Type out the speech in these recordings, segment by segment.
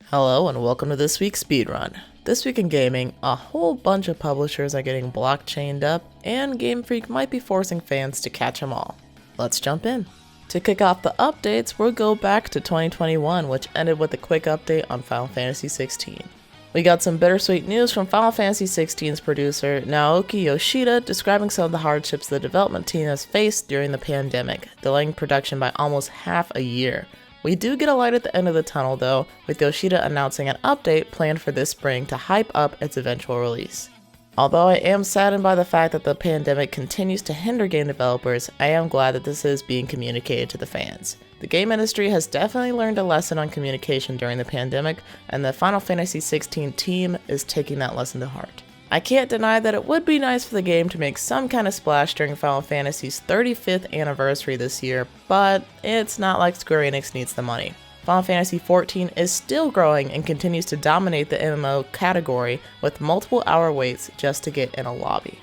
Hello and welcome to this week's Speedrun. This week in gaming, a whole bunch of publishers are getting blockchained up, and Game Freak might be forcing fans to catch them all. Let's jump in. To kick off the updates, we'll go back to 2021, which ended with a quick update on Final Fantasy XVI. We got some bittersweet news from Final Fantasy XVI's producer, Naoki Yoshida, describing some of the hardships the development team has faced during the pandemic, delaying production by almost half a year. We do get a light at the end of the tunnel though, with Yoshida announcing an update planned for this spring to hype up its eventual release. Although I am saddened by the fact that the pandemic continues to hinder game developers, I am glad that this is being communicated to the fans. The game industry has definitely learned a lesson on communication during the pandemic, and the Final Fantasy XVI team is taking that lesson to heart. I can't deny that it would be nice for the game to make some kind of splash during Final Fantasy's 35th anniversary this year, but it's not like Square Enix needs the money. Final Fantasy XIV is still growing and continues to dominate the MMO category with multiple hour waits just to get in a lobby.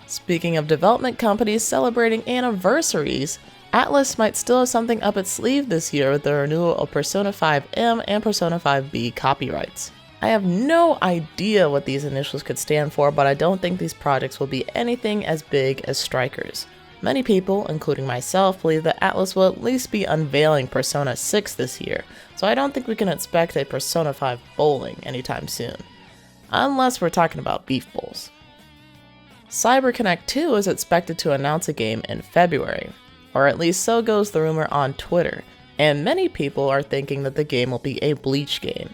Speaking of development companies celebrating anniversaries, Atlus might still have something up its sleeve this year with the renewal of Persona 5M and Persona 5B copyrights. I have no idea what these initials could stand for, but I don't think these projects will be anything as big as Strikers. Many people, including myself, believe that Atlus will at least be unveiling Persona 6 this year, so I don't think we can expect a Persona 5 bowling anytime soon. Unless we're talking about beef bowls. CyberConnect 2 is expected to announce a game in February, or at least so goes the rumor on Twitter, and many people are thinking that the game will be a Bleach game.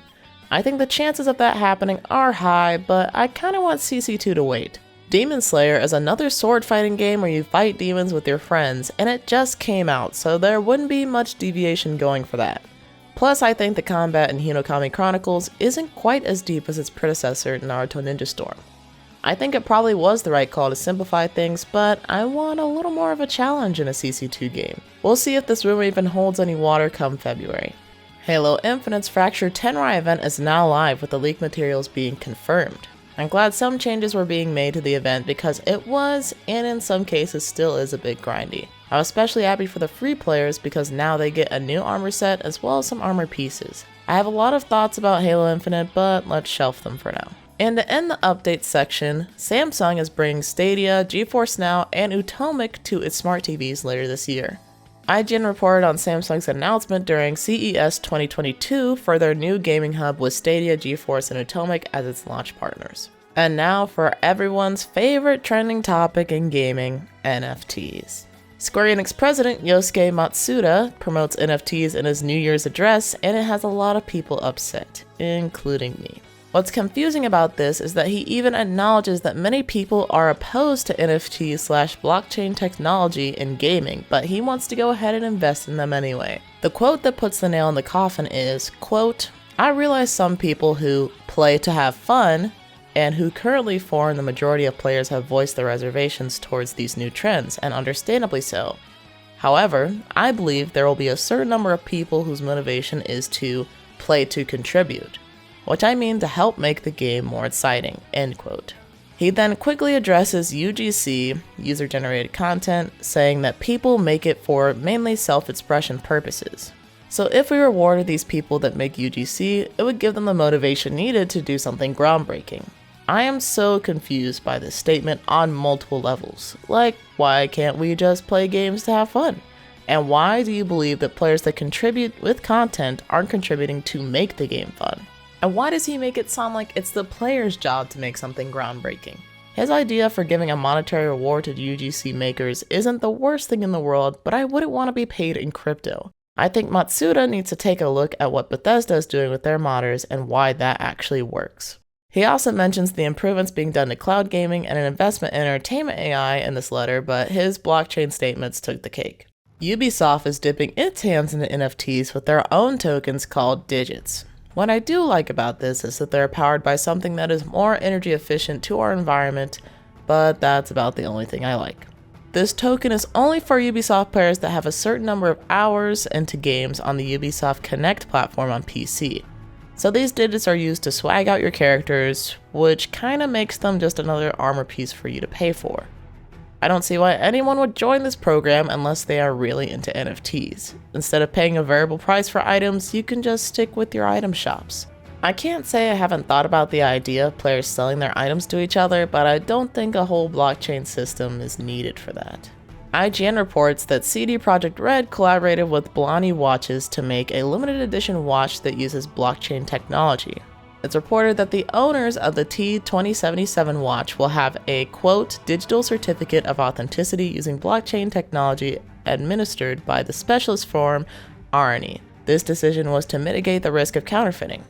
I think the chances of that happening are high, but I kinda want CC2 to wait. Demon Slayer is another sword fighting game where you fight demons with your friends, and it just came out, so there wouldn't be much deviation going for that. Plus, I think the combat in Hinokami Chronicles isn't quite as deep as its predecessor, Naruto Ninja Storm. I think it probably was the right call to simplify things, but I want a little more of a challenge in a CC2 game. We'll see if this rumor even holds any water come February. Halo Infinite's Fracture Tenrai event is now live with the leaked materials being confirmed. I'm glad some changes were being made to the event because it was, and in some cases still is, a bit grindy. I'm especially happy for the free players because now they get a new armor set as well as some armor pieces. I have a lot of thoughts about Halo Infinite, but let's shelf them for now. And to end the updates section, Samsung is bringing Stadia, GeForce Now, and Utomic to its smart TVs later this year. IGN reported on Samsung's announcement during CES 2022 for their new gaming hub with Stadia, GeForce, and Utomic as its launch partners. And now for everyone's favorite trending topic in gaming, NFTs. Square Enix president Yosuke Matsuda promotes NFTs in his New Year's address, and it has a lot of people upset, including me. What's confusing about this is that he even acknowledges that many people are opposed to NFT/blockchain technology in gaming, but he wants to go ahead and invest in them anyway. The quote that puts the nail in the coffin is, quote, "I realize some people who play to have fun and who currently form the majority of players have voiced their reservations towards these new trends, and understandably so. However, I believe there will be a certain number of people whose motivation is to play to contribute, which I mean to help make the game more exciting," end quote. He then quickly addresses UGC, user-generated content, saying that people make it for mainly self-expression purposes. So if we rewarded these people that make UGC, it would give them the motivation needed to do something groundbreaking. I am so confused by this statement on multiple levels. Like, why can't we just play games to have fun? And why do you believe that players that contribute with content aren't contributing to make the game fun? And why does he make it sound like it's the player's job to make something groundbreaking? His idea for giving a monetary reward to UGC makers isn't the worst thing in the world, but I wouldn't want to be paid in crypto. I think Matsuda needs to take a look at what Bethesda is doing with their modders and why that actually works. He also mentions the improvements being done to cloud gaming and an investment in entertainment AI in this letter, but his blockchain statements took the cake. Ubisoft is dipping its hands into NFTs with their own tokens called Digits. What I do like about this is that they're powered by something that is more energy efficient to our environment, but that's about the only thing I like. This token is only for Ubisoft players that have a certain number of hours into games on the Ubisoft Connect platform on PC. So these digits are used to swag out your characters, which kinda makes them just another armor piece for you to pay for. I don't see why anyone would join this program unless they are really into NFTs. Instead of paying a variable price for items, you can just stick with your item shops. I can't say I haven't thought about the idea of players selling their items to each other, but I don't think a whole blockchain system is needed for that. IGN reports that CD Projekt Red collaborated with Blani Watches to make a limited edition watch that uses blockchain technology. It's reported that the owners of the T2077 watch will have a, quote, digital certificate of authenticity using blockchain technology administered by the specialist firm Arni. This decision was to mitigate the risk of counterfeiting.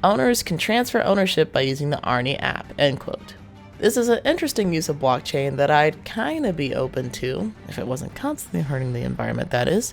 Owners can transfer ownership by using the Arni app, end quote. This is an interesting use of blockchain that I'd kinda be open to, if it wasn't constantly hurting the environment, that is.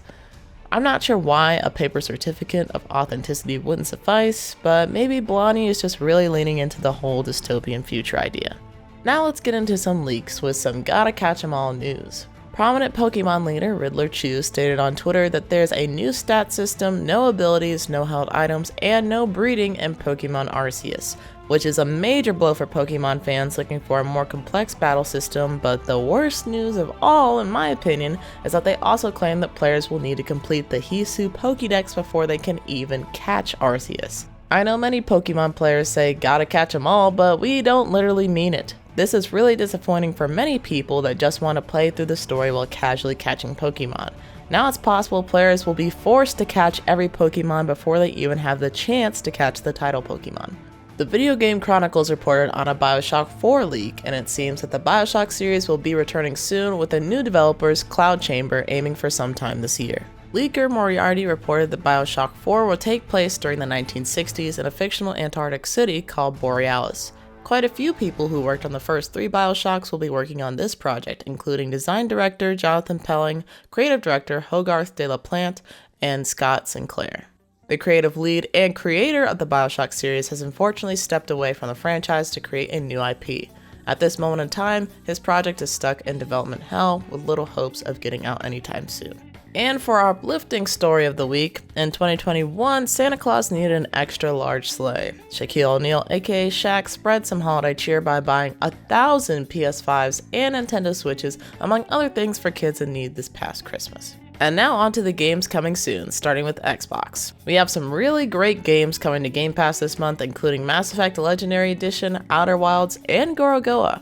I'm not sure why a paper certificate of authenticity wouldn't suffice, but maybe Blani is just really leaning into the whole dystopian future idea. Now let's get into some leaks with some gotta catch 'em all news. Prominent Pokemon leader Riddler Chu stated on Twitter that there's a new stat system, no abilities, no held items, and no breeding in Pokemon Arceus, which is a major blow for Pokemon fans looking for a more complex battle system, but the worst news of all, in my opinion, is that they also claim that players will need to complete the Hisu Pokédex before they can even catch Arceus. I know many Pokemon players say gotta catch 'em all, but we don't literally mean it. This is really disappointing for many people that just want to play through the story while casually catching Pokemon. Now it's possible players will be forced to catch every Pokemon before they even have the chance to catch the title Pokemon. The Video Game Chronicles reported on a BioShock 4 leak, and it seems that the BioShock series will be returning soon with a new developer's Cloud Chamber aiming for sometime this year. Leaker Moriarty reported that BioShock 4 will take place during the 1960s in a fictional Antarctic city called Borealis. Quite a few people who worked on the first 3 BioShocks will be working on this project, including design director Jonathan Pelling, creative director Hogarth de la Plante, and Scott Sinclair. The creative lead and creator of the BioShock series has unfortunately stepped away from the franchise to create a new IP. At this moment in time, his project is stuck in development hell with little hopes of getting out anytime soon. And for our uplifting story of the week, in 2021, Santa Claus needed an extra large sleigh. Shaquille O'Neal, aka Shaq, spread some holiday cheer by buying 1,000 PS5s and Nintendo Switches, among other things for kids in need this past Christmas. And now on to the games coming soon, starting with Xbox. We have some really great games coming to Game Pass this month, including Mass Effect Legendary Edition, Outer Wilds, and Gorogoa.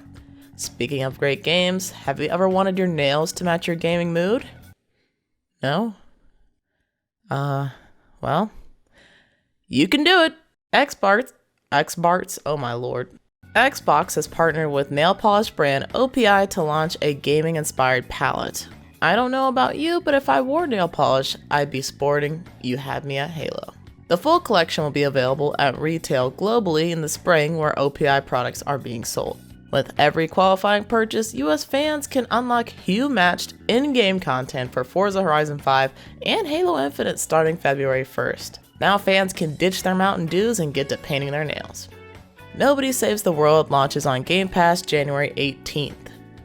Speaking of great games, have you ever wanted your nails to match your gaming mood? No? Well, you can do it! Xbox, oh my lord. Xbox has partnered with nail polish brand OPI to launch a gaming-inspired palette. I don't know about you, but if I wore nail polish, I'd be sporting You Had Me at Halo. The full collection will be available at retail globally in the spring where OPI products are being sold. With every qualifying purchase, US fans can unlock hue-matched in-game content for Forza Horizon 5 and Halo Infinite starting February 1st. Now fans can ditch their Mountain Dews and get to painting their nails. Nobody Saves the World launches on Game Pass January 18th.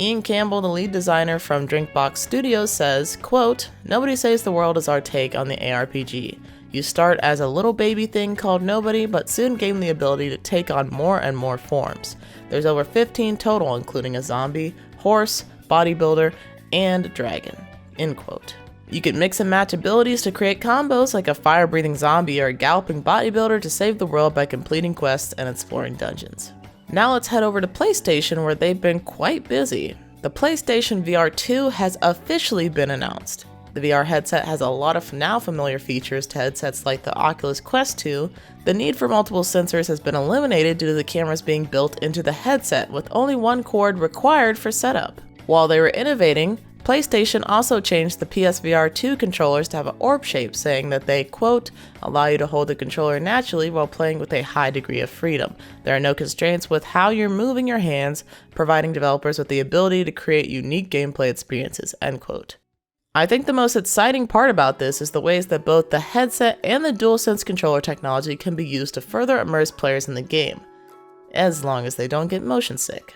Ian Campbell, the lead designer from Drinkbox Studios, says, quote, "Nobody Saves the World is our take on the ARPG. You start as a little baby thing called Nobody, but soon gain the ability to take on more and more forms. There's over 15 total, including a zombie, horse, bodybuilder, and dragon." End quote. You can mix and match abilities to create combos like a fire-breathing zombie or a galloping bodybuilder to save the world by completing quests and exploring dungeons. Now let's head over to PlayStation, where they've been quite busy. The PlayStation VR 2 has officially been announced. The VR headset has a lot of now familiar features to headsets like the Oculus Quest 2. The need for multiple sensors has been eliminated due to the cameras being built into the headset with only one cord required for setup. While they were innovating, PlayStation also changed the PSVR 2 controllers to have an orb shape, saying that they, quote, "allow you to hold the controller naturally while playing with a high degree of freedom. There are no constraints with how you're moving your hands, providing developers with the ability to create unique gameplay experiences," end quote. I think the most exciting part about this is the ways that both the headset and the DualSense controller technology can be used to further immerse players in the game, as long as they don't get motion sick.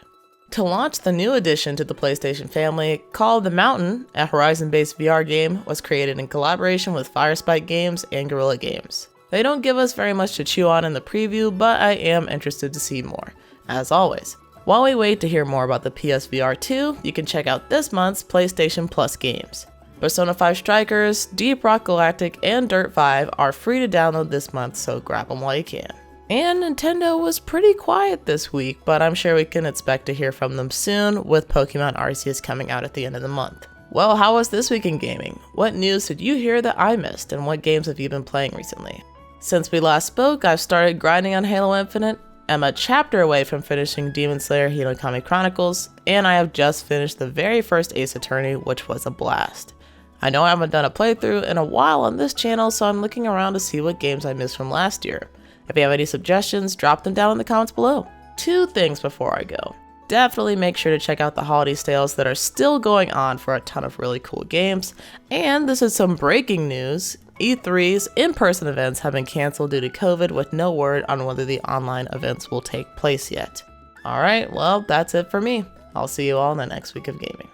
To launch the new addition to the PlayStation family, called The Mountain, a Horizon-based VR game, was created in collaboration with Firespike Games and Guerrilla Games. They don't give us very much to chew on in the preview, but I am interested to see more, as always. While we wait to hear more about the PSVR 2, you can check out this month's PlayStation Plus games. Persona 5 Strikers, Deep Rock Galactic, and Dirt 5 are free to download this month, so grab them while you can. And Nintendo was pretty quiet this week, but I'm sure we can expect to hear from them soon with Pokemon Arceus coming out at the end of the month. Well, how was this week in gaming? What news did you hear that I missed, and what games have you been playing recently? Since we last spoke, I've started grinding on Halo Infinite, I'm a chapter away from finishing Demon Slayer Hinokami Chronicles, and I have just finished the very first Ace Attorney, which was a blast. I know I haven't done a playthrough in a while on this channel, so I'm looking around to see what games I missed from last year. If you have any suggestions, drop them down in the comments below. 2 things before I go. Definitely make sure to check out the holiday sales that are still going on for a ton of really cool games. And this is some breaking news. E3's in-person events have been canceled due to COVID with no word on whether the online events will take place yet. Alright, well that's it for me. I'll see you all in the next week of gaming.